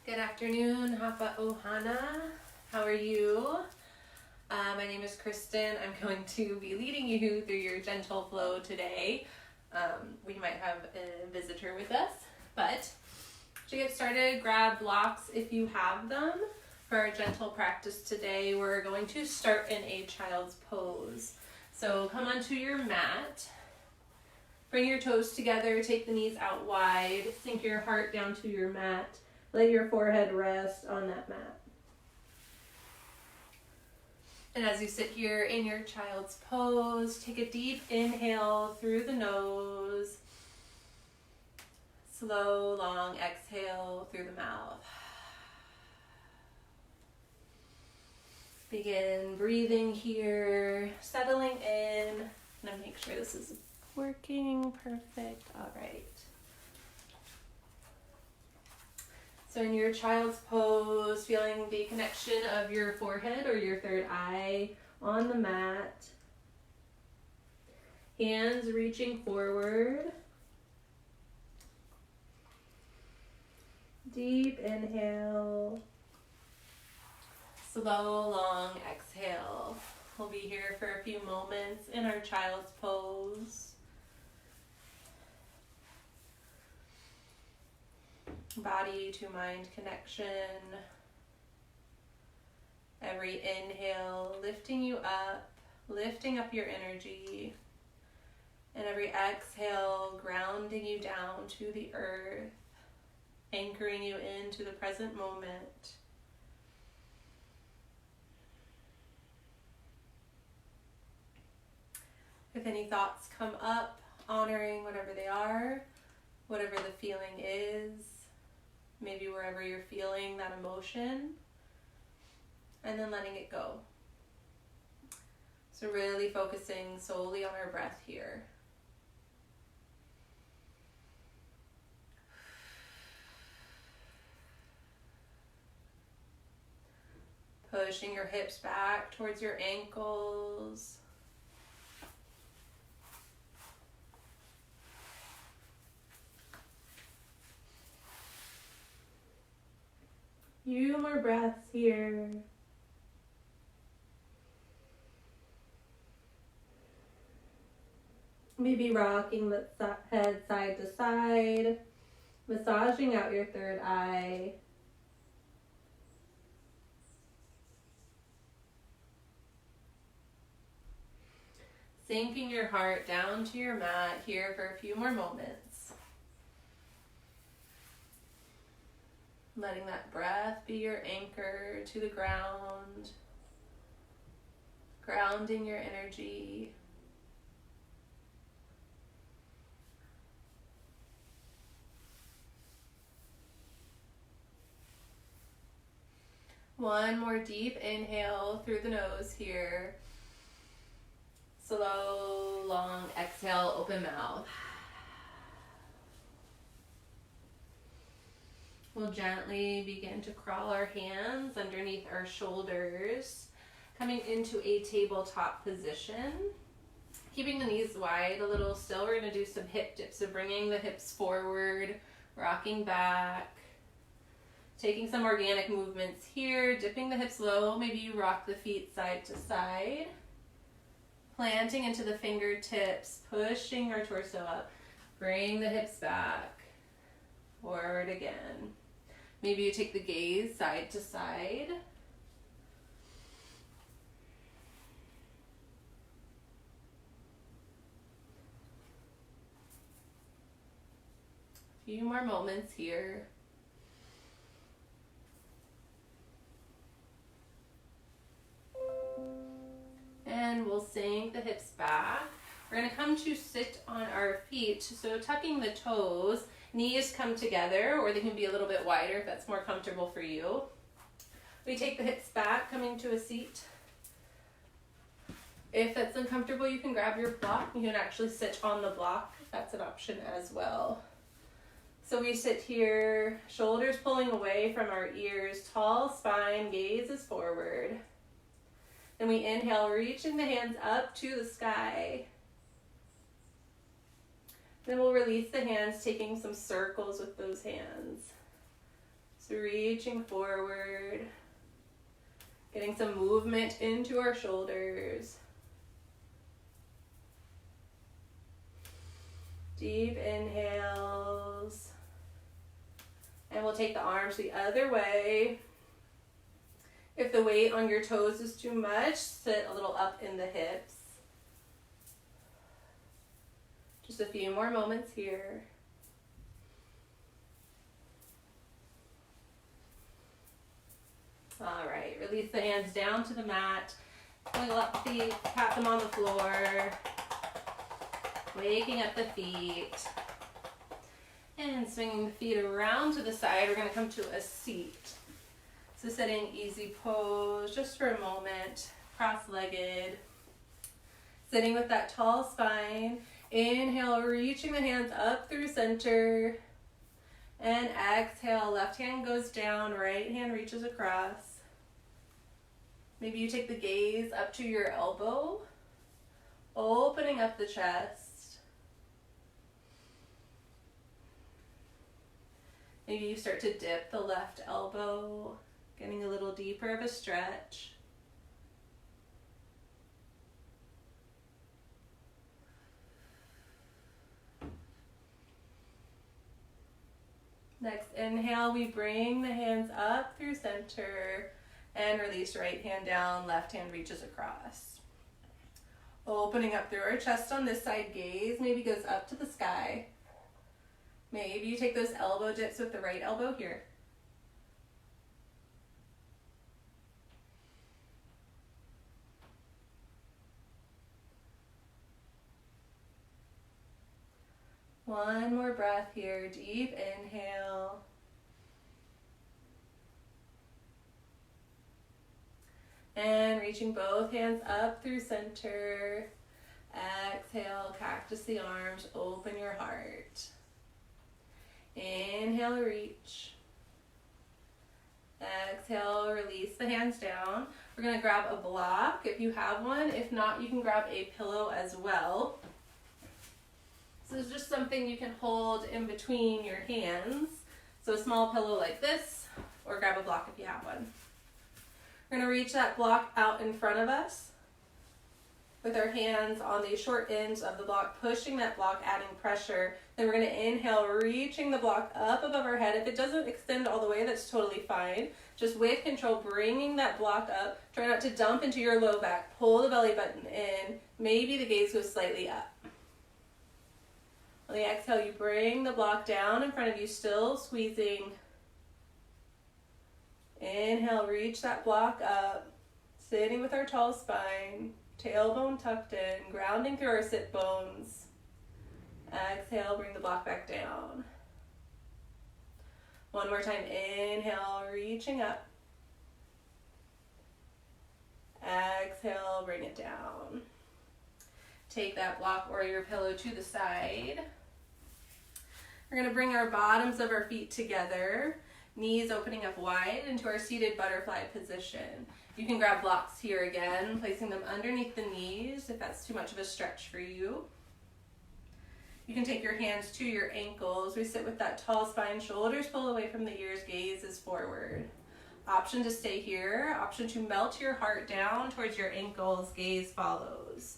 Good afternoon, Hapa Ohana. How are you? My name is Kristen. I'm going to be leading you through your gentle flow today. We might have a visitor with us, but to get started, grab blocks if you have them. For our gentle practice today, we're going to start in a child's pose. So come onto your mat. Bring your toes together, take the knees out wide, sink your heart down to your mat. Let your forehead rest on that mat. And as you sit here in your child's pose, take a deep inhale through the nose. Slow, long exhale through the mouth. Begin breathing here, settling in. I'm going to make sure this is working. Perfect. All right. So in your child's pose, feeling the connection of your forehead or your third eye on the mat. Hands reaching forward. Deep inhale. Slow, long exhale. We'll be here for a few moments in our child's pose. Body to mind connection. Every inhale lifting you up, lifting up your energy. And every exhale grounding you down to the earth, anchoring you into the present moment. If any thoughts come up, honoring whatever they are, whatever the feeling is, maybe wherever you're feeling that emotion, and then letting it go. So really focusing solely on our breath here. Pushing your hips back towards your ankles. Few more breaths here. Maybe rocking the head side to side, massaging out your third eye. Sinking your heart down to your mat here for a few more moments. Letting that breath be your anchor to the ground, grounding your energy. One more deep inhale through the nose here. Slow, long exhale, open mouth. We'll gently begin to crawl our hands underneath our shoulders, coming into a tabletop position. Keeping the knees wide a little still, we're going to do some hip dips. So bringing the hips forward, rocking back, taking some organic movements here, dipping the hips low. Maybe you rock the feet side to side. Planting into the fingertips, pushing our torso up. Bring the hips back, forward again. Maybe you take the gaze side to side. A few more moments here. And we'll sink the hips back. We're going to come to sit on our feet. So tucking the toes, knees come together, or they can be a little bit wider if that's more comfortable for you. We take the hips back, coming to a seat. If that's uncomfortable, you can grab your block. You can actually sit on the block. That's an option as well. So we sit here, shoulders pulling away from our ears, tall spine, gaze is forward. Then we inhale, reaching the hands up to the sky. Then we'll release the hands, taking some circles with those hands. So reaching forward, getting some movement into our shoulders. Deep inhales. And we'll take the arms the other way. If the weight on your toes is too much, sit a little up in the hips. Just a few more moments here. All right, release the hands down to the mat. Wiggle up the feet, pat them on the floor. Waking up the feet. And swinging the feet around to the side, we're gonna come to a seat. So sitting easy pose just for a moment, cross-legged. Sitting with that tall spine. Inhale, reaching the hands up through center. And exhale, left hand goes down, right hand reaches across. Maybe you take the gaze up to your elbow, opening up the chest. Maybe you start to dip the left elbow, getting a little deeper of a stretch. Next inhale, we bring the hands up through center and release right hand down, left hand reaches across. Opening up through our chest on this side, gaze maybe goes up to the sky. Maybe you take those elbow dips with the right elbow here. One more breath here, deep inhale. And reaching both hands up through center. Exhale, cactus the arms, open your heart. Inhale, reach. Exhale, release the hands down. We're gonna grab a block if you have one. If not, you can grab a pillow as well. So it's just something you can hold in between your hands. So a small pillow like this, or grab a block if you have one. We're gonna reach that block out in front of us with our hands on the short ends of the block, pushing that block, adding pressure. Then we're gonna inhale, reaching the block up above our head. If it doesn't extend all the way, that's totally fine. Just with control, bringing that block up. Try not to dump into your low back. Pull the belly button in. Maybe the gaze goes slightly up. On the exhale, you bring the block down in front of you, still squeezing. Inhale, reach that block up, sitting with our tall spine, tailbone tucked in, grounding through our sit bones. Exhale, bring the block back down. One more time, inhale, reaching up. Exhale, bring it down. Take that block or your pillow to the side. We're gonna bring our bottoms of our feet together, knees opening up wide into our seated butterfly position. You can grab blocks here again, placing them underneath the knees if that's too much of a stretch for you. You can take your hands to your ankles. We sit with that tall spine, shoulders pull away from the ears, gaze is forward. Option to stay here, option to melt your heart down towards your ankles, gaze follows.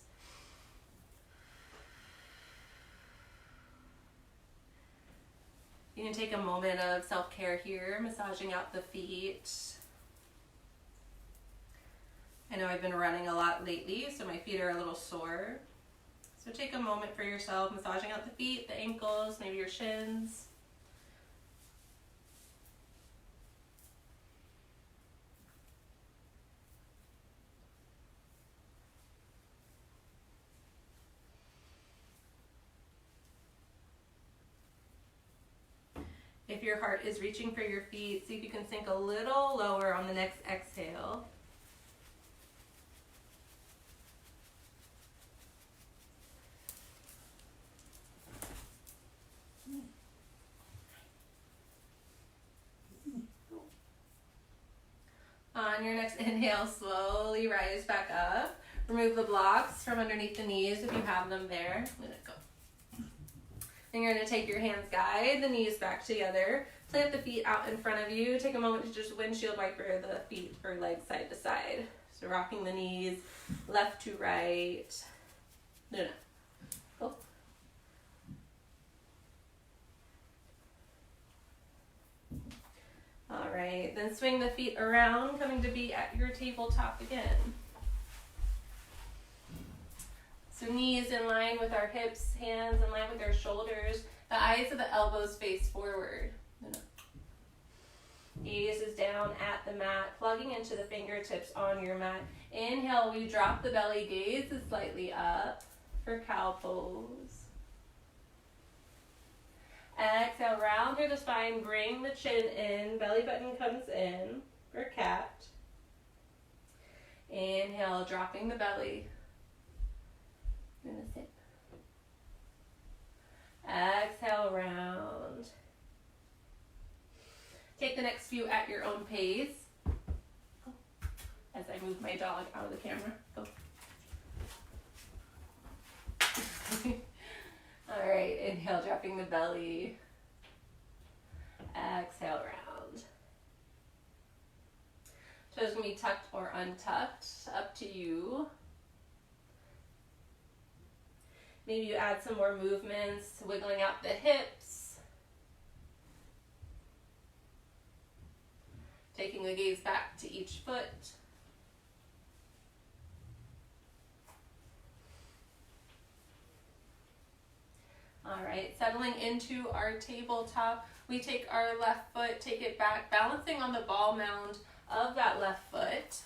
You can take a moment of self-care here, massaging out the feet. I know I've been running a lot lately, so my feet are a little sore. So take a moment for yourself, massaging out the feet, the ankles, maybe your shins. If your heart is reaching for your feet, see if you can sink a little lower on the next exhale. On your next inhale, slowly rise back up. Remove the blocks from underneath the knees if you have them there. Let it go. And you're going to take your hands, guide the knees back together. Plant the feet out in front of you. Take a moment to just windshield wiper the feet or legs side to side. So rocking the knees left to right. No. Go. All right, then swing the feet around, coming to be at your tabletop again. So knees in line with our hips, hands in line with our shoulders. The eyes of the elbows face forward. Gaze is down at the mat, plugging into the fingertips on your mat. Inhale, we drop the belly, gaze is slightly up for cow pose. Exhale, round through the spine, bring the chin in, belly button comes in for cat. Inhale, dropping the belly. Gonna sit. Exhale, round. Take the next few at your own pace. As I move my dog out of the camera. Go. All right, inhale, dropping the belly. Exhale, round. Toes can be tucked or untucked, up to you. Maybe you add some more movements, wiggling out the hips. Taking the gaze back to each foot. All right, settling into our tabletop, we take our left foot, take it back, balancing on the ball mound of that left foot.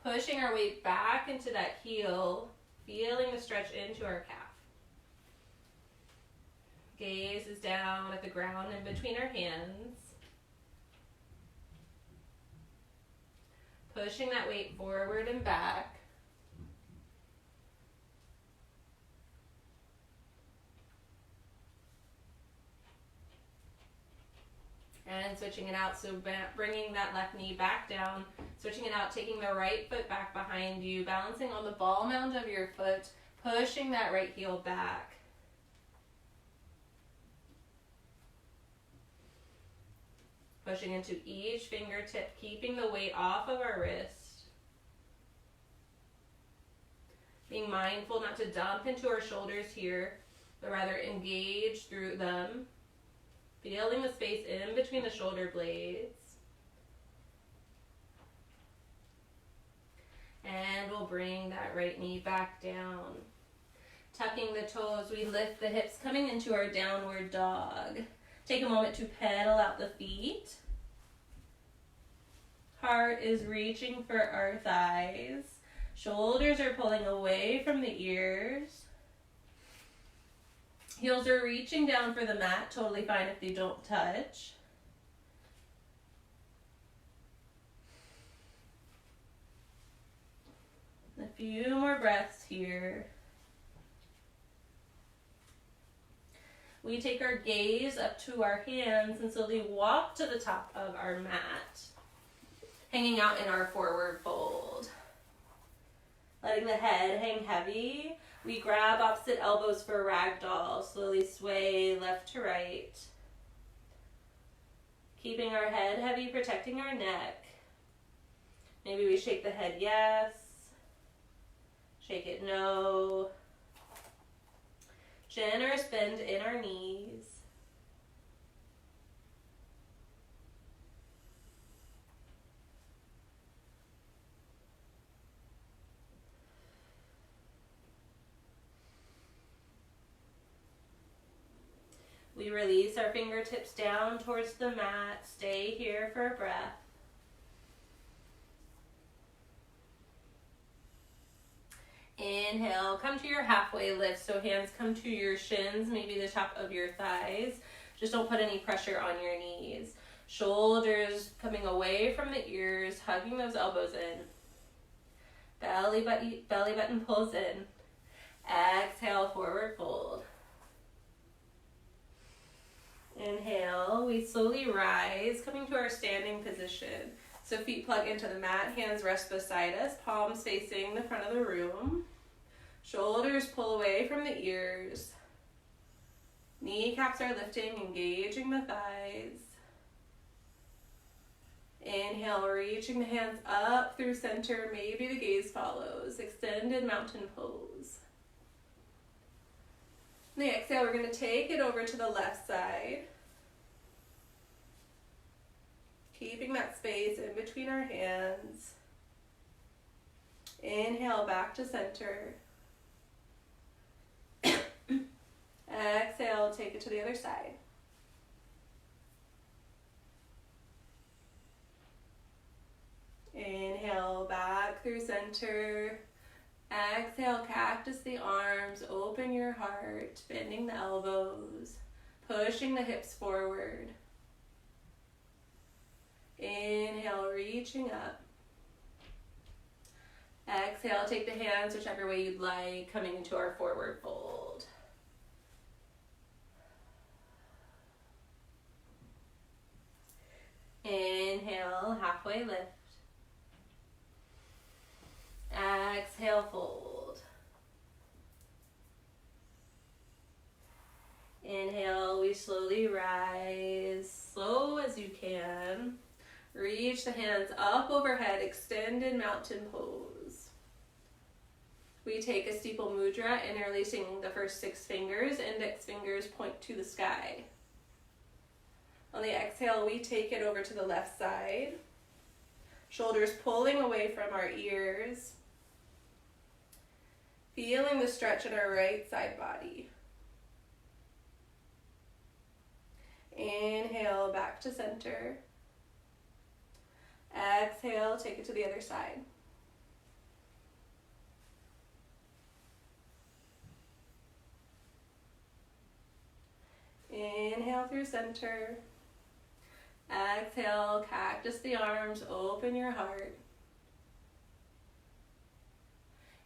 Pushing our weight back into that heel, feeling the stretch into our calf. Gaze is down at the ground in between our hands. Pushing that weight forward and back. And switching it out, so bringing that left knee back down, switching it out, taking the right foot back behind you, balancing on the ball mound of your foot, pushing that right heel back. Pushing into each fingertip, keeping the weight off of our wrist. Being mindful not to dump into our shoulders here, but rather engage through them. Feeling the space in between the shoulder blades. And we'll bring that right knee back down. Tucking the toes, we lift the hips, coming into our downward dog. Take a moment to pedal out the feet. Heart is reaching for our thighs. Shoulders are pulling away from the ears. Heels are reaching down for the mat, totally fine if they don't touch. A few more breaths here. We take our gaze up to our hands and slowly walk to the top of our mat, hanging out in our forward fold. Letting the head hang heavy. We grab opposite elbows for ragdoll. Slowly sway left to right. Keeping our head heavy, protecting our neck. Maybe we shake the head yes. Shake it no. Generous bend in our knees. We release our fingertips down towards the mat. Stay here for a breath. Inhale, come to your halfway lift. So hands come to your shins, maybe the top of your thighs. Just don't put any pressure on your knees. Shoulders coming away from the ears, hugging those elbows in. Belly button pulls in. Exhale, forward fold. Inhale, we slowly rise, coming to our standing position. So feet plug into the mat, hands rest beside us, palms facing the front of the room. Shoulders pull away from the ears. Kneecaps are lifting, engaging the thighs. Inhale, reaching the hands up through center. Maybe the gaze follows. Extended mountain pose. On the exhale, we're going to take it over to the left side. Keeping that space in between our hands. Inhale, back to center. Exhale, take it to the other side. Inhale, back through center. Exhale, cactus the arms, open your heart, bending the elbows, pushing the hips forward. Inhale, reaching up. Exhale, take the hands whichever way you'd like, coming into our forward fold. Inhale, halfway lift. Exhale, fold. Inhale, we slowly rise, slow as you can. Reach the hands up overhead, extended mountain pose. We take a steeple mudra, interlacing the first 6 fingers. Index fingers point to the sky. On the exhale, we take it over to the left side. Shoulders pulling away from our ears. Feeling the stretch in our right side body. Inhale, back to center. Exhale, take it to the other side. Inhale through center. Exhale, cactus the arms, open your heart.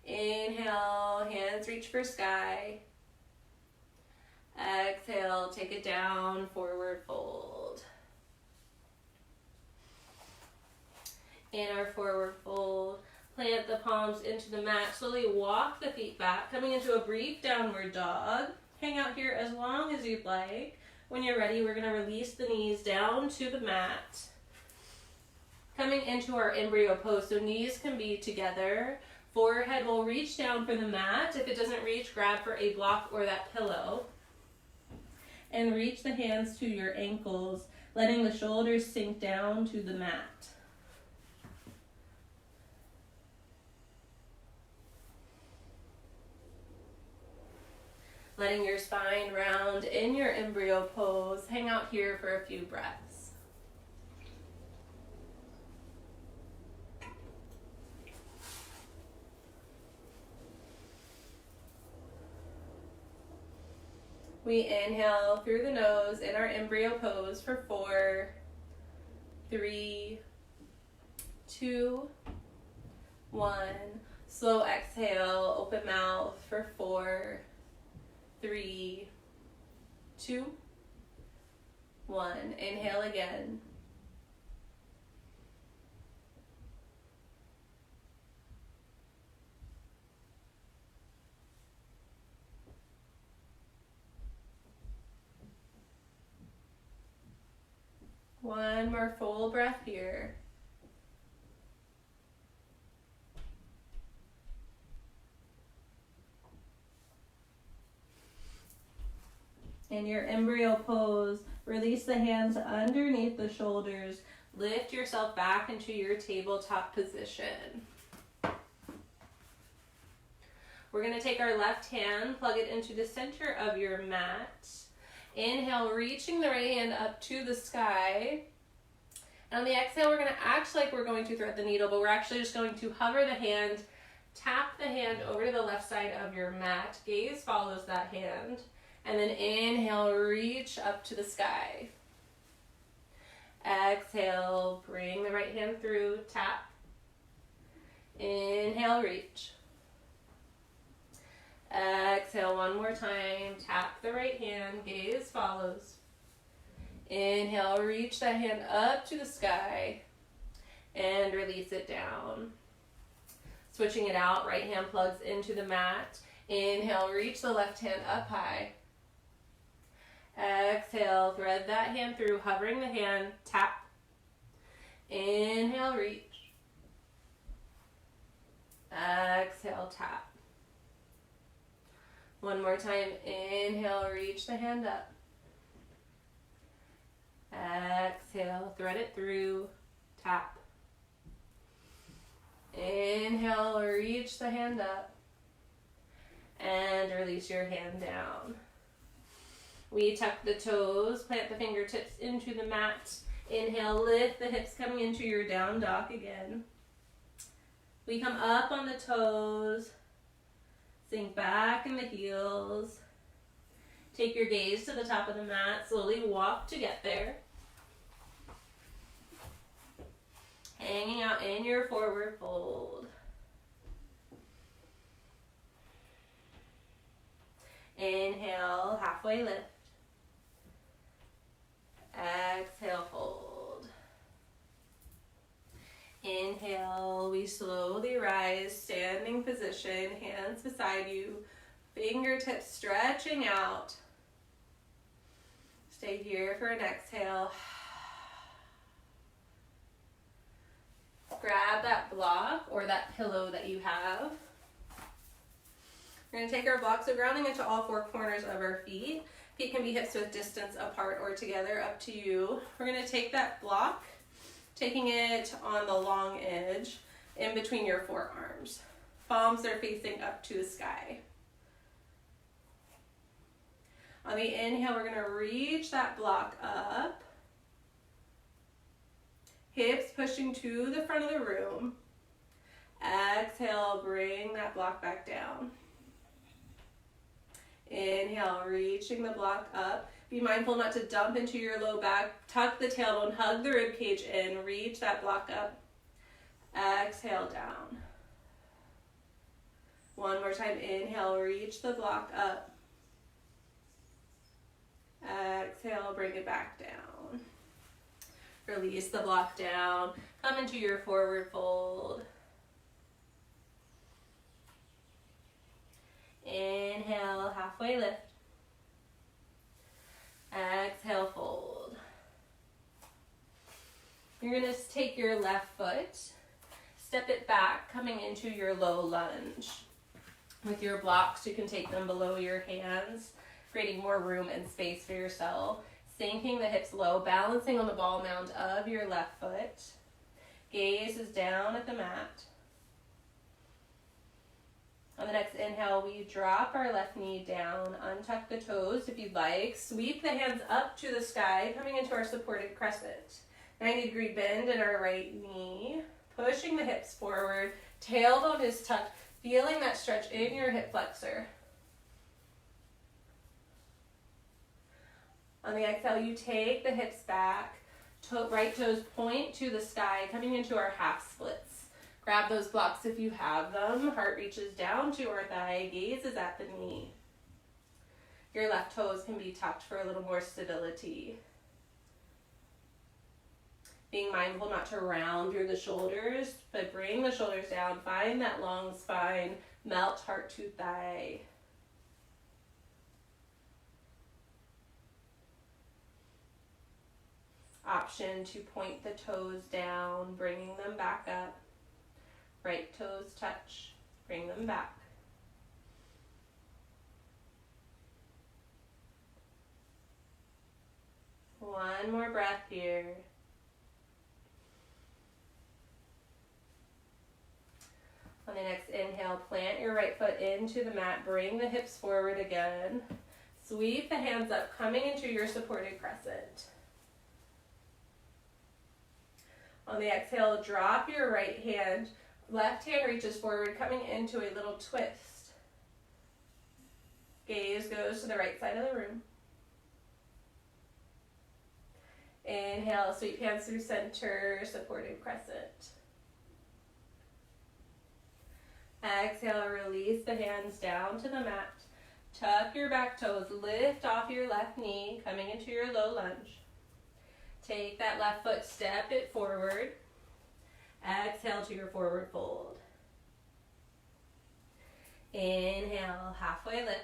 Inhale, hands reach for sky. Exhale, take it down, forward fold. In our forward fold, plant the palms into the mat. Slowly walk the feet back, coming into a brief downward dog. Hang out here as long as you'd like. When you're ready, we're going to release the knees down to the mat. Coming into our embryo pose, so knees can be together. Forehead will reach down for the mat. If it doesn't reach, grab for a block or that pillow. And reach the hands to your ankles, letting the shoulders sink down to the mat. Letting your spine round in your embryo pose. Hang out here for a few breaths. We inhale through the nose in our embryo pose for 4, 3, 2, 1. Slow exhale, open mouth for 4, 3, 2, 1. Inhale again. One more full breath here. In your embryo pose, release the hands underneath the shoulders. Lift yourself back into your tabletop position. We're going to take our left hand, plug it into the center of your mat. Inhale, reaching the right hand up to the sky. And on the exhale, we're going to act like we're going to thread the needle, but we're actually just going to hover the hand, tap the hand over to the left side of your mat. Gaze follows that hand. And then inhale, reach up to the sky. Exhale, bring the right hand through, tap. Inhale, reach. Exhale, one more time, tap the right hand, gaze follows. Inhale, reach that hand up to the sky and release it down. Switching it out, right hand plugs into the mat. Inhale, reach the left hand up high. Exhale, thread that hand through, hovering the hand, tap. Inhale, reach. Exhale, tap. One more time, inhale, reach the hand up. Exhale, thread it through, tap. Inhale, reach the hand up. And release your hand down. We tuck the toes, plant the fingertips into the mat. Inhale, lift the hips coming into your down dog again. We come up on the toes, sink back in the heels. Take your gaze to the top of the mat, slowly walk to get there. Hanging out in your forward fold. Inhale, halfway lift. Exhale, fold. Inhale, we slowly rise, standing position, hands beside you, fingertips stretching out. Stay here for an exhale. Grab that block or that pillow that you have. We're going to take our blocks of grounding into all four corners of our feet. Feet can be hips width distance apart or together, up to you. We're going to take that block, taking it on the long edge in between your forearms. Palms are facing up to the sky. On the inhale, we're going to reach that block up. Hips pushing to the front of the room. Exhale, bring that block back down. Inhale, reaching the block up. Be mindful not to dump into your low back. Tuck the tailbone, hug the rib cage in, reach that block up. Exhale, down. One more time, inhale, reach the block up. Exhale, bring it back down. Release the block down. Come into your forward fold. Inhale, halfway lift. Exhale, fold. You're going to take your left foot, step it back, coming into your low lunge. With your blocks, you can take them below your hands, creating more room and space for yourself. Sinking the hips low, balancing on the ball mound of your left foot. Gaze is down at the mat. On the next inhale, we drop our left knee down, untuck the toes if you'd like. Sweep the hands up to the sky, coming into our supported crescent. 90-degree bend in our right knee, pushing the hips forward. Tailbone is tucked, feeling that stretch in your hip flexor. On the exhale, you take the hips back, right toes point to the sky, coming into our half splits. Grab those blocks if you have them. Heart reaches down to our thigh, gaze is at the knee. Your left toes can be tucked for a little more stability. Being mindful not to round through the shoulders, but bring the shoulders down, find that long spine, melt heart to thigh. Option to point the toes down, bringing them back up. Right toes touch, bring them back. One more breath here. On the next inhale, plant your right foot into the mat, bring the hips forward again. Sweep the hands up, coming into your supported crescent. On the exhale, drop your right hand. Left hand reaches forward, coming into a little twist. Gaze goes to the right side of the room. Inhale, sweep hands through center, supported crescent. Exhale, release the hands down to the mat. Tuck your back toes, lift off your left knee, coming into your low lunge. Take that left foot, step it forward. Exhale to your forward fold. Inhale, halfway lift.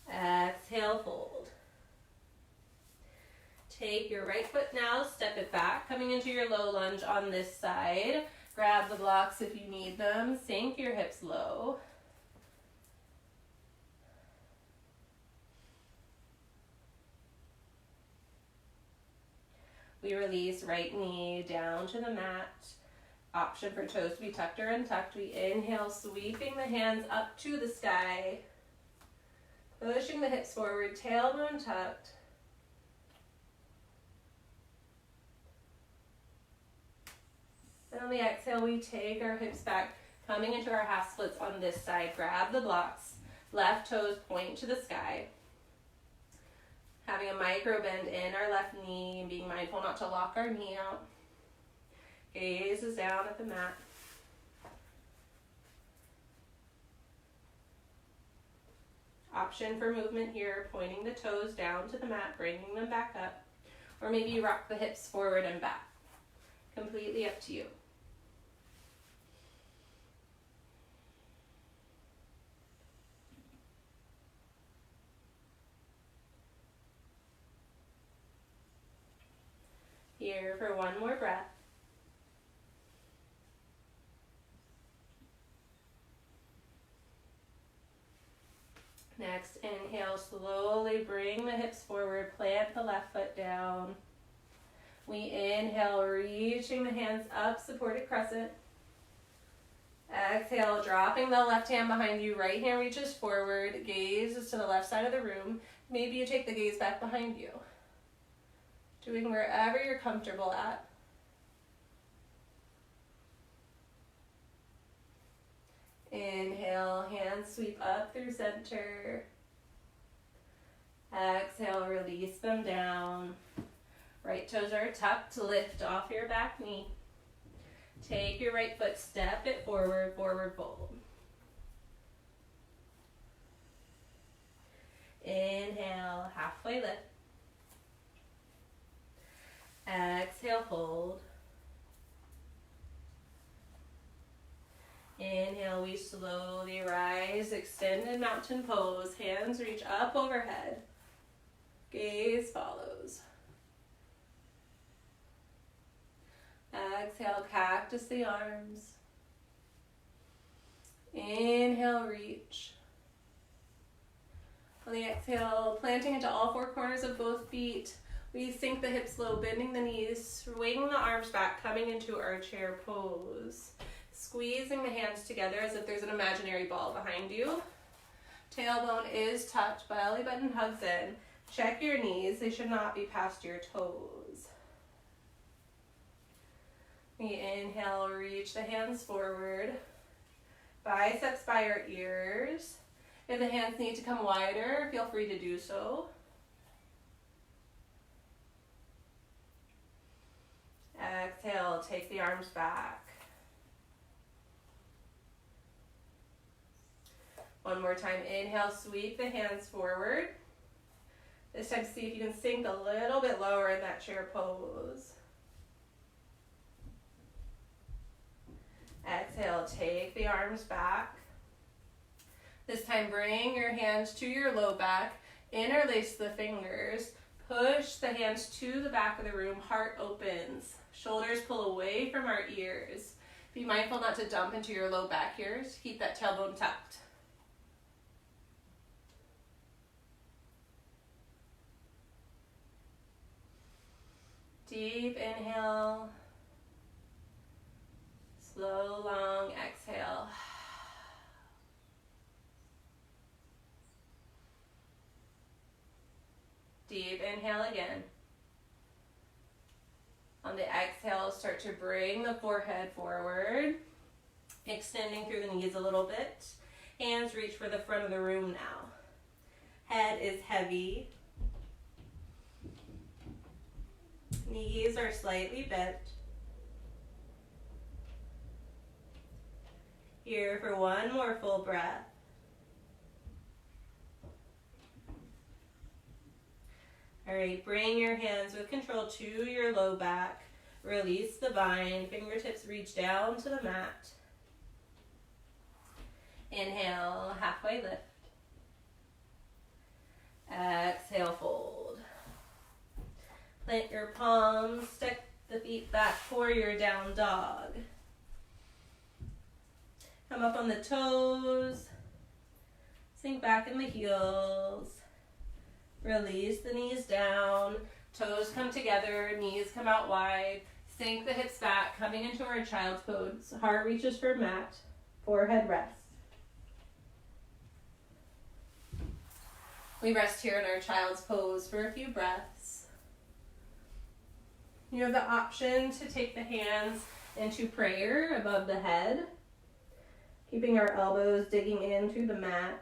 Exhale, fold. Take your right foot now, step it back, coming into your low lunge on this side. Grab the blocks if you need them. Sink your hips low. We release right knee down to the mat. Option for toes to be tucked or untucked. We inhale, sweeping the hands up to the sky. Pushing the hips forward, tailbone tucked. And on the exhale, we take our hips back, coming into our half splits on this side. Grab the blocks. Left toes point to the sky. Having a micro bend in our left knee and being mindful not to lock our knee out. Gaze is down at the mat. Option for movement here, pointing the toes down to the mat, bringing them back up. Or maybe you rock the hips forward and back. Completely up to you. Here for one more breath. Next, inhale, slowly bring the hips forward, plant the left foot down. We inhale, reaching the hands up, supported crescent. Exhale, dropping the left hand behind you, right hand reaches forward, gaze is to the left side of the room. Maybe you take the gaze back behind you. Doing wherever you're comfortable at. Inhale, hands sweep up through center. Exhale, release them down. Right toes are tucked, lift off your back knee. Take your right foot, step it forward, forward fold. Inhale, halfway lift. Exhale, fold. Inhale, we slowly rise, extended mountain pose. Hands reach up overhead. Gaze follows. Exhale, cactus the arms. Inhale, reach. On the exhale, planting into all four corners of both feet. We sink the hips low, bending the knees, swinging the arms back, coming into our chair pose. Squeezing the hands together as if there's an imaginary ball behind you. Tailbone is tucked, belly button hugs in. Check your knees, they should not be past your toes. We inhale, reach the hands forward. Biceps by our ears. If the hands need to come wider, feel free to do so. Exhale, take the arms back. One more time, inhale, sweep the hands forward. This time, see if you can sink a little bit lower in that chair pose. Exhale, take the arms back. This time, bring your hands to your low back, interlace the fingers, push the hands to the back of the room, heart opens. Shoulders pull away from our ears. Be mindful not to dump into your low back here. Keep that tailbone tucked. Deep inhale. Slow, long exhale. Deep inhale again. On the exhale, start to bring the forehead forward, extending through the knees a little bit. Hands reach for the front of the room now. Head is heavy. Knees are slightly bent. Here for one more full breath. All right, bring your hands with control to your low back. Release the bind, fingertips reach down to the mat. Inhale, halfway lift. Exhale, fold. Plant your palms, stick the feet back for your down dog. Come up on the toes, sink back in the heels. Release the knees down, toes come together, knees come out wide. Sink the hips back, coming into our child's pose. Heart reaches for mat, forehead rests. We rest here in our child's pose for a few breaths. You have the option to take the hands into prayer above the head, keeping our elbows digging into the mat.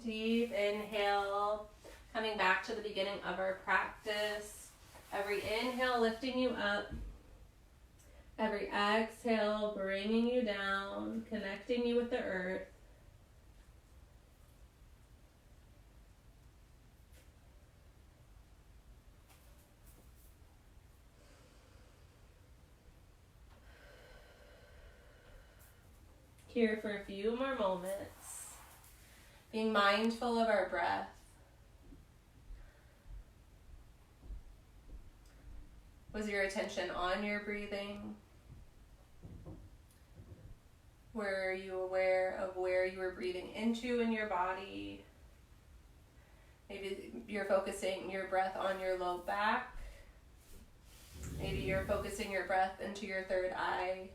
Deep inhale, coming back to the beginning of our practice. Every inhale lifting you up. Every exhale bringing you down, connecting you with the earth. Here for a few more moments. Being mindful of our breath. Was your attention on your breathing? Were you aware of where you were breathing into in your body? Maybe you're focusing your breath on your low back. Maybe you're focusing your breath into your third eye.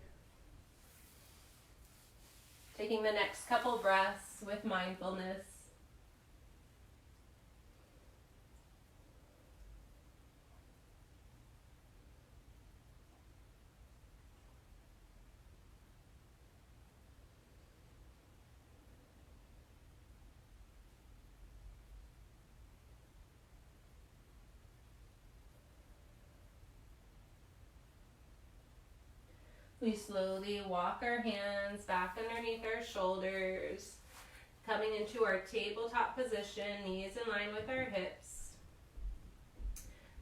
Taking the next couple breaths with mindfulness. We slowly walk our hands back underneath our shoulders, coming into our tabletop position, knees in line with our hips.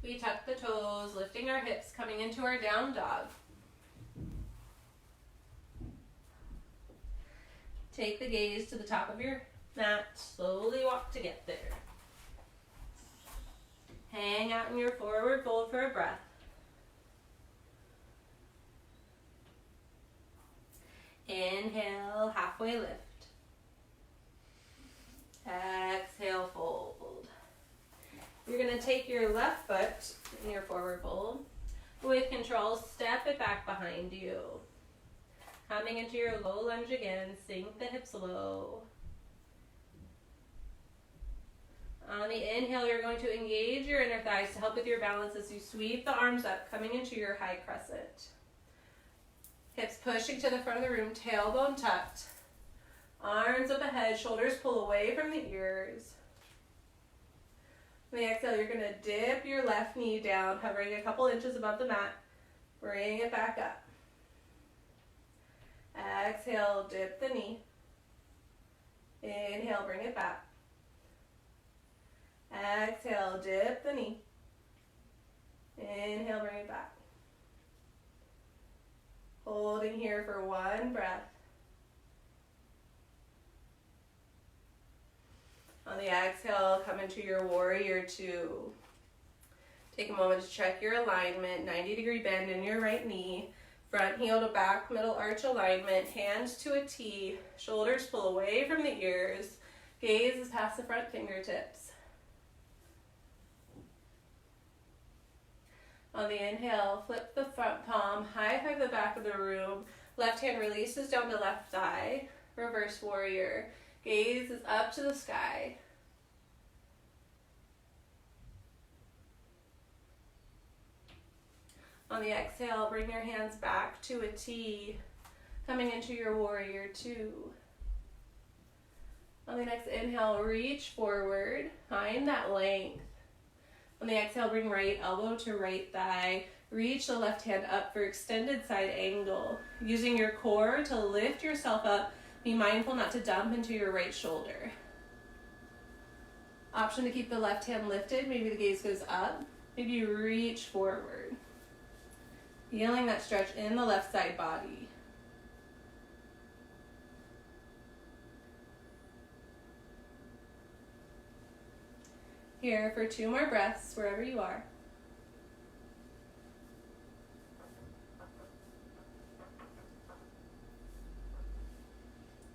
We tuck the toes, lifting our hips, coming into our down dog. Take the gaze to the top of your mat, slowly walk to get there. Hang out in your forward fold for a breath. Inhale, halfway lift. Exhale, fold. You're going to take your left foot in your forward fold. With control, step it back behind you. Coming into your low lunge again, sink the hips low. On the inhale, you're going to engage your inner thighs to help with your balance as you sweep the arms up, coming into your high crescent. Hips pushing to the front of the room, tailbone tucked. Arms up ahead, shoulders pull away from the ears. On the exhale, you're going to dip your left knee down, hovering a couple inches above the mat. Bring it back up. Exhale, dip the knee. Inhale, bring it back. Exhale, dip the knee. Inhale, bring it back. Holding here for one breath. On the exhale, come into your warrior two. Take a moment to check your alignment, 90-degree bend in your right knee. Front heel to back, middle arch alignment, hands to a T, shoulders pull away from the ears, gaze is past the front fingertips. On the inhale, flip the front palm, high five the back of the room, left hand releases down the left thigh, reverse warrior, gaze is up to the sky. On the exhale, bring your hands back to a T, coming into your warrior two. On the next inhale, reach forward, find that length. On the exhale, bring right elbow to right thigh. Reach the left hand up for extended side angle. Using your core to lift yourself up, be mindful not to dump into your right shoulder. Option to keep the left hand lifted. Maybe the gaze goes up. Maybe you reach forward. Feeling that stretch in the left side body. Here for 2 more breaths, wherever you are.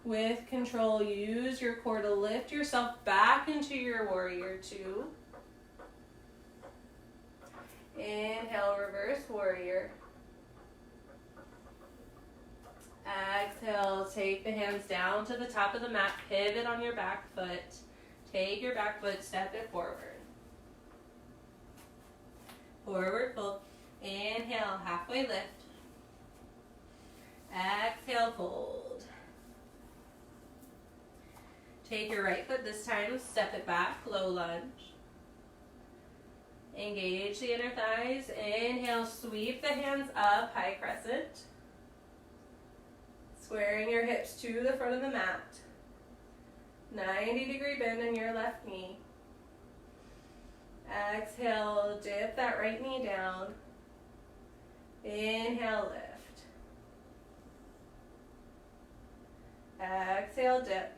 With control, use your core to lift yourself back into your warrior 2. Inhale, reverse warrior. Exhale, take the hands down to the top of the mat, pivot on your back foot. Take your back foot, step it forward. Forward fold. Inhale, halfway lift. Exhale, fold. Take your right foot this time, step it back, low lunge. Engage the inner thighs. Inhale, sweep the hands up, high crescent. Squaring your hips to the front of the mat. 90-degree bend in your left knee. Exhale, dip that right knee down. Inhale, lift. Exhale, dip.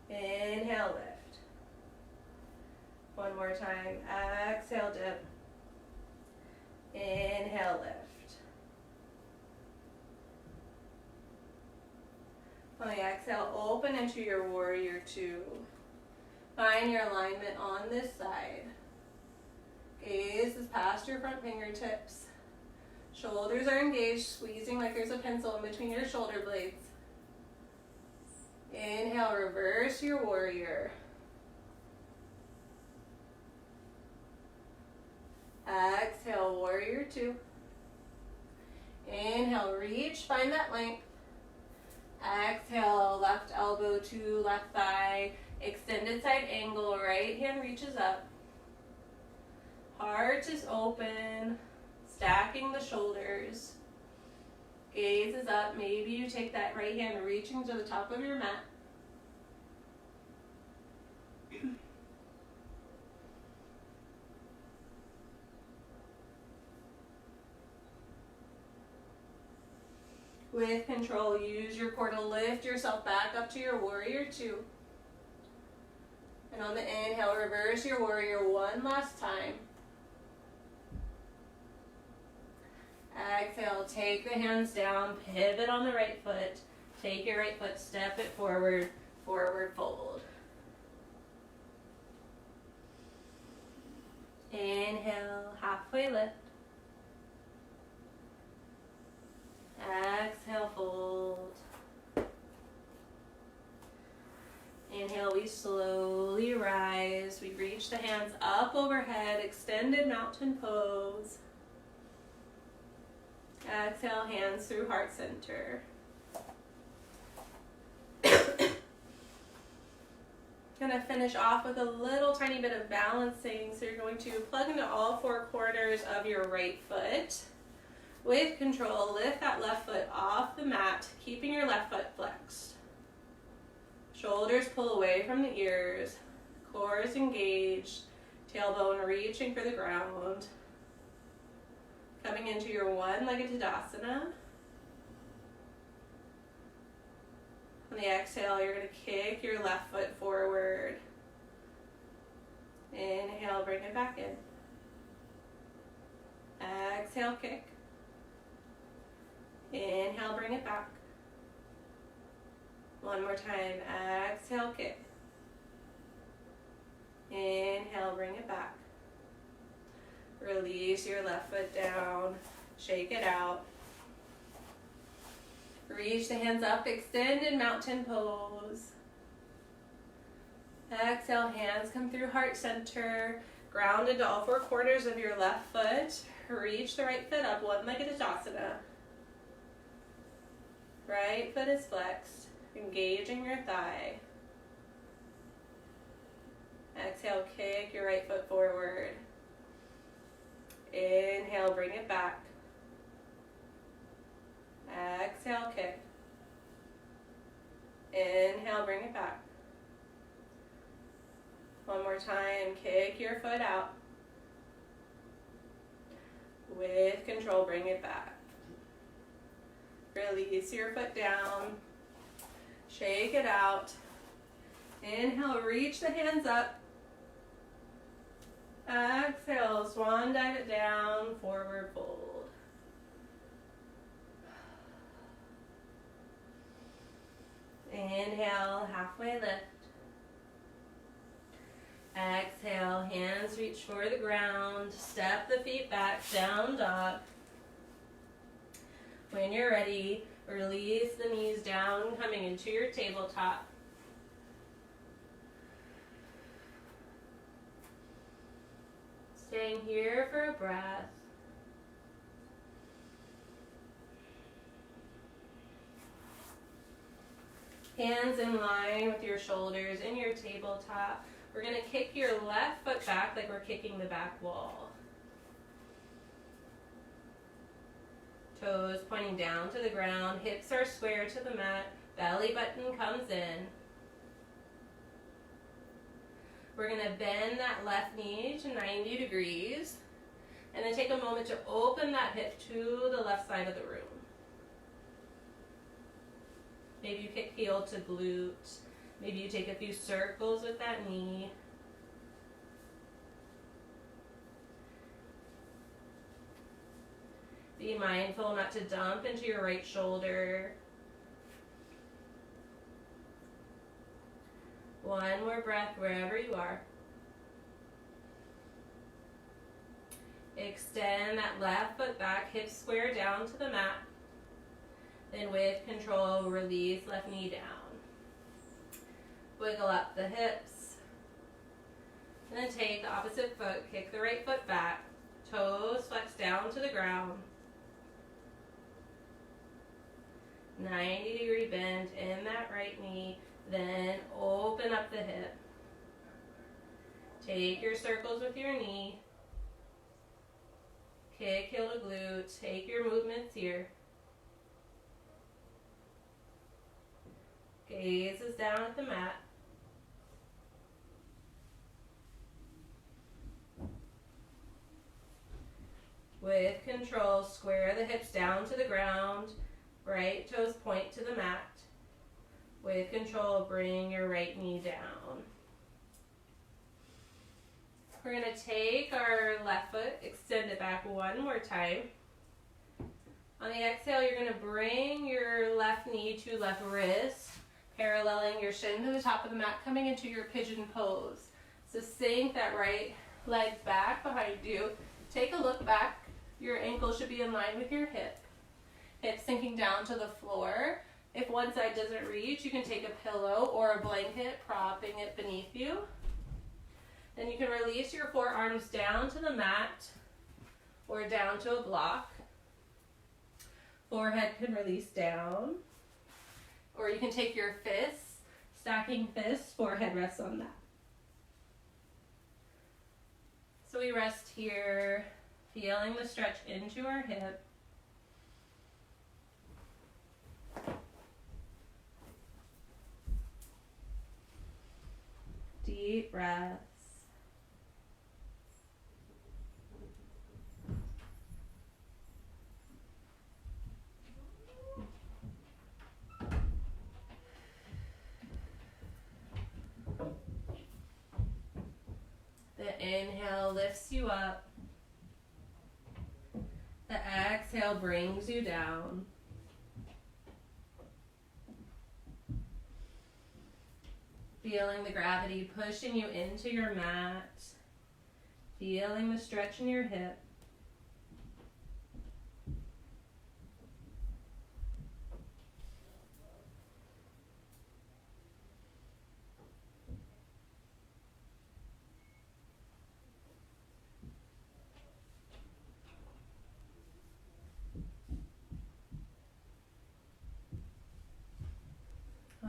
Inhale, lift. One more time. Exhale, dip. Inhale, lift. On the exhale, open into your warrior 2. Find your alignment on this side. Gaze is past your front fingertips. Shoulders are engaged, squeezing like there's a pencil in between your shoulder blades. Inhale, reverse your warrior. Exhale, warrior 2. Inhale, reach, find that length. Exhale, left elbow to left thigh, extended side angle, right hand reaches up. Heart is open, stacking the shoulders. Gaze is up, maybe you take that right hand reaching to the top of your mat. With control, use your core to lift yourself back up to your warrior 2. And on the inhale, reverse your warrior one last time. Exhale, take the hands down, pivot on the right foot. Take your right foot, step it forward, forward fold. Inhale, halfway lift. Exhale, fold. Inhale, we slowly rise. We reach the hands up overhead, extended mountain pose. Exhale, hands through heart center. Gonna finish off with a little tiny bit of balancing. So you're going to plug into all 4 corners of your right foot. With control, lift that left foot off the mat, keeping your left foot flexed. Shoulders pull away from the ears. Core is engaged. Tailbone reaching for the ground. Coming into your one-legged Tadasana. On the exhale, you're going to kick your left foot forward. Inhale, bring it back in. Exhale, kick. Inhale, bring it back. One more time. Exhale, kick. Inhale, bring it back. Release your left foot down. Shake it out. Reach the hands up, extended mountain pose. Exhale, hands come through heart center. Ground into all 4 corners of your left foot. Reach the right foot up, one-legged Tadasana. Right foot is flexed, engaging your thigh. Exhale, kick your right foot forward. Inhale, bring it back. Exhale, kick. Inhale, bring it back. more time. Kick your foot out. With control, bring it back. Release your foot down. Shake it out. Inhale, reach the hands up. Exhale, swan dive it down, forward fold. Inhale, halfway lift. Exhale, hands reach for the ground. Step the feet back, down dog. When you're ready, release the knees down, coming into your tabletop. Staying here for a breath. Hands in line with your shoulders in your tabletop. We're going to kick your left foot back like we're kicking the back wall. Toes pointing down to the ground. Hips are square to the mat. Belly button comes in. We're going to bend that left knee to 90 degrees. And then take a moment to open that hip to the left side of the room. Maybe you kick heel to glute. Maybe you take a few circles with that knee. Be mindful not to dump into your right shoulder. One more breath wherever you are. Extend that left foot back, hips square down to the mat. Then with control, release left knee down. Wiggle up the hips. And then take the opposite foot, kick the right foot back. Toes flex down to the ground. 90-degree bend in that right knee. Then open up the hip. Take your circles with your knee. Kick heel to glute. Take your movements here. Gaze is down at the mat. With control, square the hips down to the ground. Right toes point to the mat. With control, bring your right knee down. We're going to take our left foot, extend it back one more time. On the exhale, you're going to bring your left knee to left wrist, paralleling your shin to the top of the mat, coming into your pigeon pose. So sink that right leg back behind you. Take a look back. Your ankle should be in line with your hip. Hip sinking down to the floor. If one side doesn't reach, you can take a pillow or a blanket, propping it beneath you. Then you can release your forearms down to the mat or down to a block. Forehead can release down. Or you can take your fists, stacking fists, forehead rests on that. So we rest here, feeling the stretch into our hip. Deep breaths. The inhale lifts you up. The exhale brings you down. Feeling the gravity pushing you into your mat. Feeling the stretch in your hip.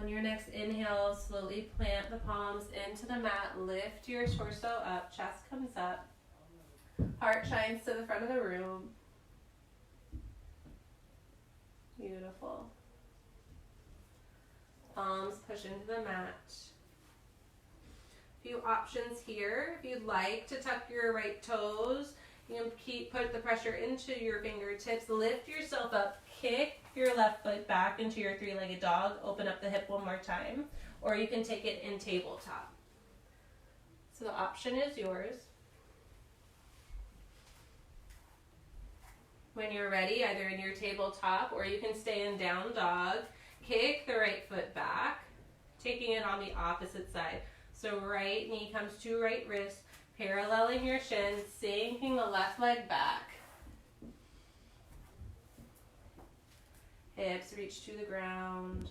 On your next inhale, slowly plant the palms into the mat. Lift your torso up, chest comes up. Heart shines to the front of the room. Beautiful. Palms push into the mat. Few options here. If you'd like to tuck your right toes, you can put the pressure into your fingertips, lift yourself up, kick your left foot back into your three-legged dog, open up the hip one more time, or you can take it in tabletop. So the option is yours. When you're ready, either in your tabletop or you can stay in down dog, kick the right foot back, taking it on the opposite side. So right knee comes to right wrist, paralleling your shins, sinking the left leg back. Hips reach to the ground.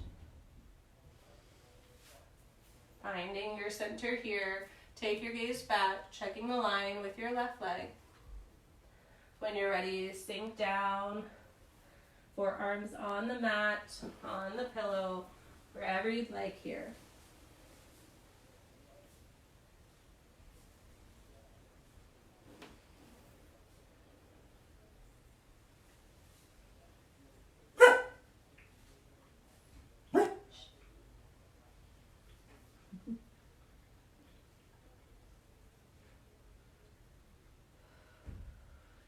Finding your center here. Take your gaze back, checking the line with your left leg. When you're ready, sink down. Forearms on the mat, on the pillow, wherever you'd like here.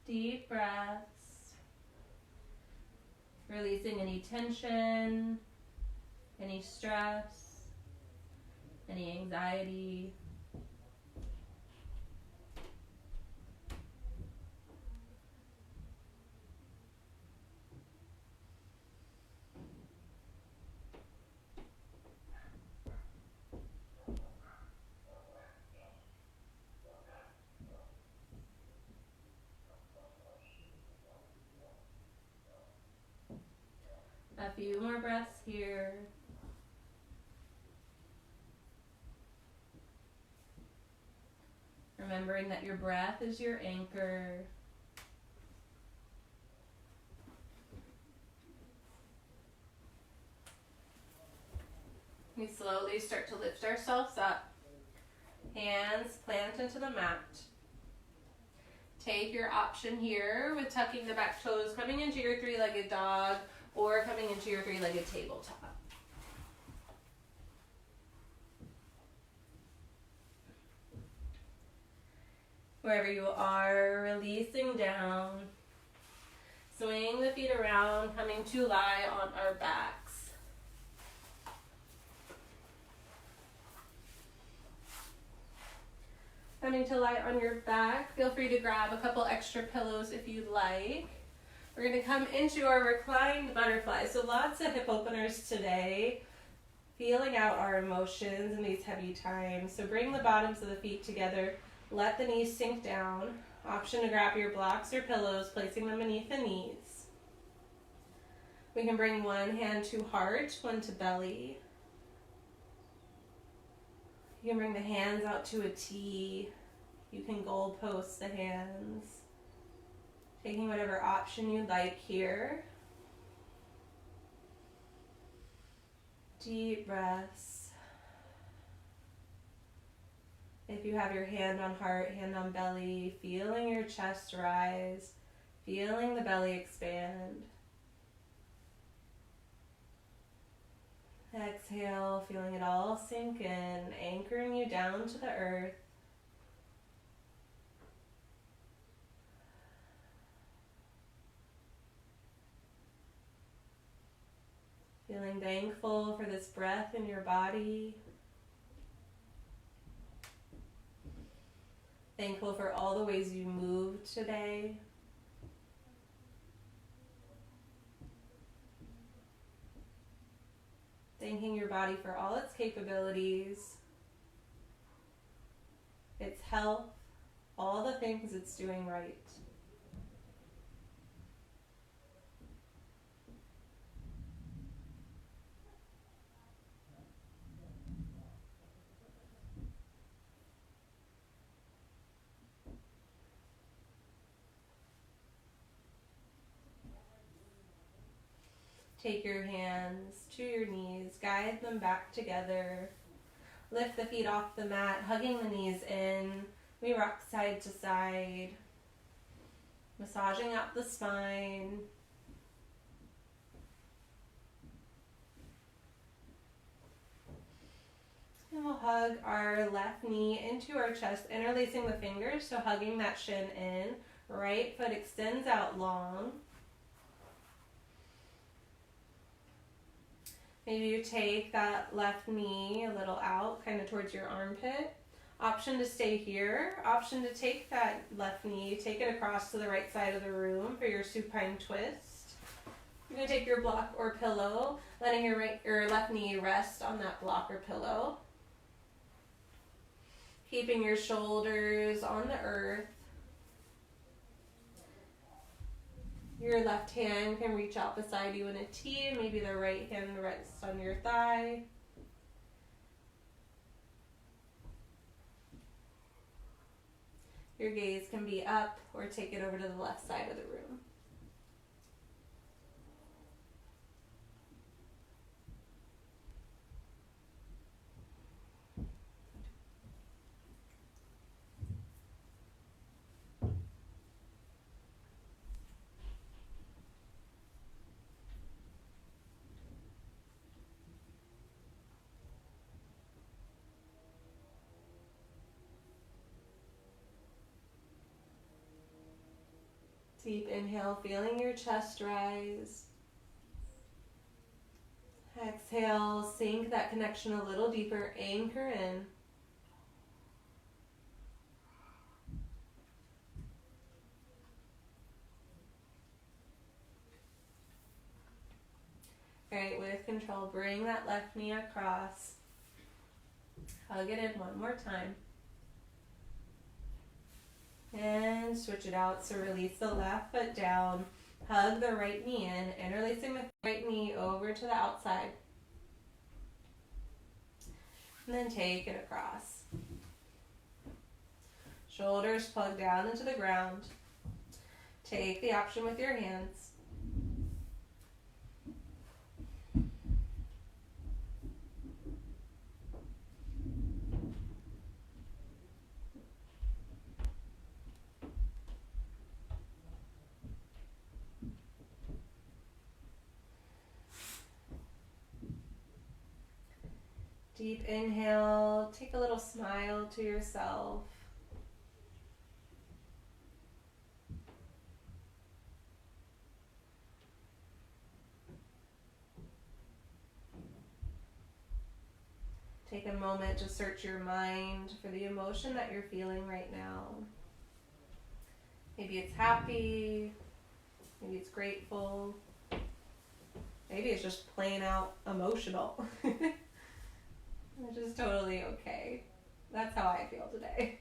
Deep breaths, releasing any tension, any stress, any anxiety. A few more breaths here. Remembering that your breath is your anchor. We slowly start to lift ourselves up. Hands plant into the mat. Take your option here with tucking the back toes, coming into your three-legged dog, or coming into your three-legged tabletop. Wherever you are, releasing down. Swing the feet around, coming to lie on our backs. Coming to lie on your back, feel free to grab a couple extra pillows if you'd like. We're going to come into our reclined butterfly. So lots of hip openers today, feeling out our emotions in these heavy times. So bring the bottoms of the feet together. Let the knees sink down. Option to grab your blocks or pillows, placing them beneath the knees. We can bring one hand to heart, one to belly. You can bring the hands out to a T. You can goalpost the hands. Taking whatever option you'd like here. Deep breaths. If you have your hand on heart, hand on belly, feeling your chest rise, feeling the belly expand. Exhale, feeling it all sink in, anchoring you down to the earth. Feeling thankful for this breath in your body. Thankful for all the ways you moved today. Thanking your body for all its capabilities, its health, all the things it's doing right. Take your hands to your knees, guide them back together. Lift the feet off the mat, hugging the knees in. We rock side to side, massaging up the spine. And we'll hug our left knee into our chest, interlacing the fingers, so hugging that shin in. Right foot extends out long. Maybe you take that left knee a little out, kind of towards your armpit. Option to stay here. Option to take that left knee, take it across to the right side of the room for your supine twist. You're going to take your block or pillow, letting your right or left knee rest on that block or pillow. Keeping your shoulders on the earth. Your left hand can reach out beside you in a T, maybe the right hand rests on your thigh. Your gaze can be up or take it over to the left side of the room. Deep inhale, feeling your chest rise. Exhale, sink that connection a little deeper, anchor in. Alright, with control, bring that left knee across. Hug it in one more time. And switch it out, so release the left foot down, hug the right knee in, interlacing the right knee over to the outside. And then take it across. Shoulders plug down into the ground. Take the option with your hands. Deep inhale, take a little smile to yourself. Take a moment to search your mind for the emotion that you're feeling right now. Maybe it's happy, maybe it's grateful, maybe it's just plain out emotional. Which is totally okay. That's how I feel today.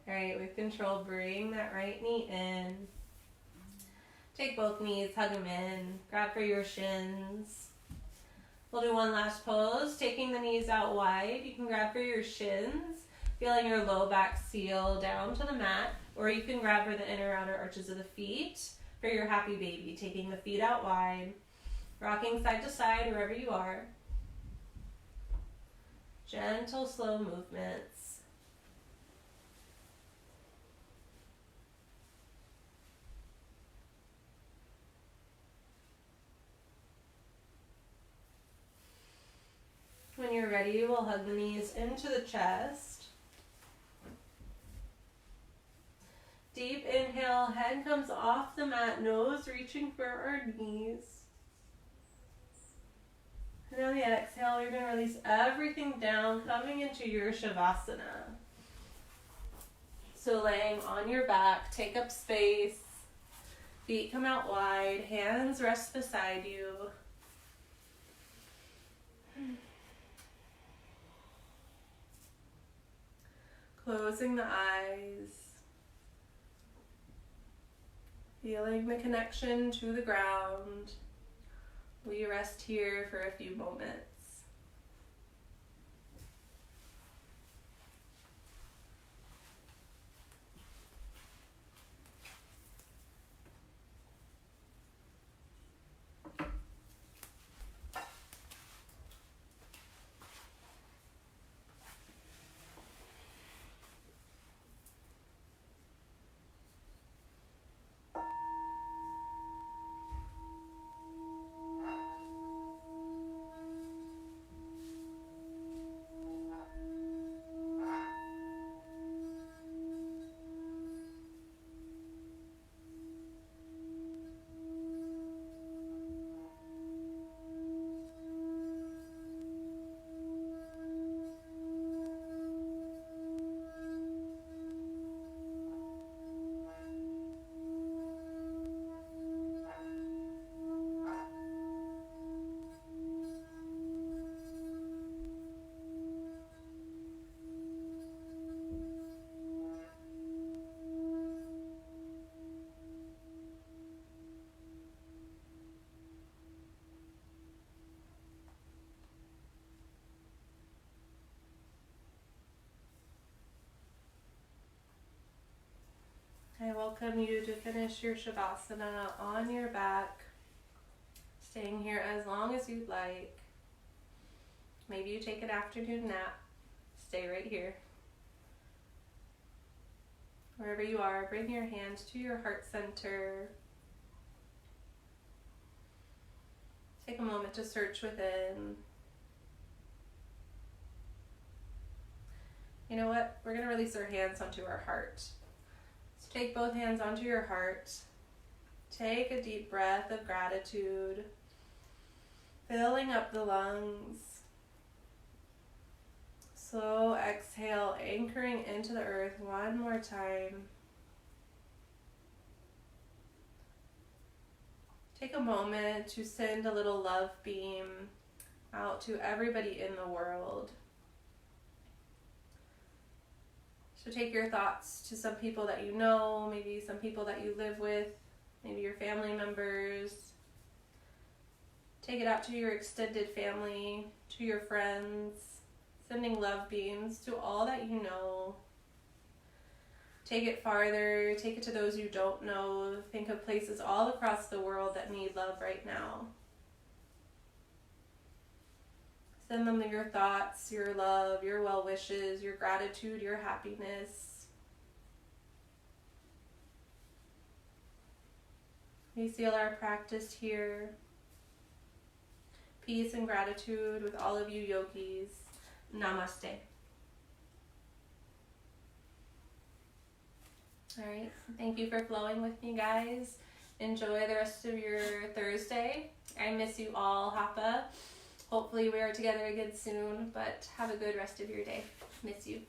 Alright, with control, bring that right knee in. Take both knees, hug them in. Grab for your shins. We'll do one last pose, taking the knees out wide. You can grab for your shins, feeling your low back seal down to the mat, or you can grab for the inner outer arches of the feet for your happy baby, taking the feet out wide. Rocking side to side wherever you are. Gentle, slow movements. When you're ready, we'll hug the knees into the chest. Deep inhale, head comes off the mat, nose reaching for our knees. And on the exhale, you're going to release everything down, coming into your Shavasana. So laying on your back, take up space, feet come out wide, hands rest beside you. Closing the eyes, feeling the connection to the ground. We rest here for a few moments. I welcome you to finish your Shavasana on your back, staying here as long as you'd like. Maybe you take an afternoon nap. Stay right here. Wherever you are, bring your hands to your heart center. Take a moment to search within. You know what? We're going to release our hands onto our heart. So take both hands onto your heart. Take a deep breath of gratitude, filling up the lungs. Slow exhale, anchoring into the earth one more time. Take a moment to send a little love beam out to everybody in the world. So take your thoughts to some people that you know, maybe some people that you live with, maybe your family members. Take it out to your extended family, to your friends, sending love beams to all that you know. Take it farther, take it to those you don't know. Think of places all across the world that need love right now. Send them your thoughts, your love, your well wishes, your gratitude, your happiness. We seal our practice here. Peace and gratitude with all of you yogis. Namaste. All right, thank you for flowing with me, guys. Enjoy the rest of your Thursday. I miss you all, Hapa. Hopefully we are together again soon, but have a good rest of your day. Miss you.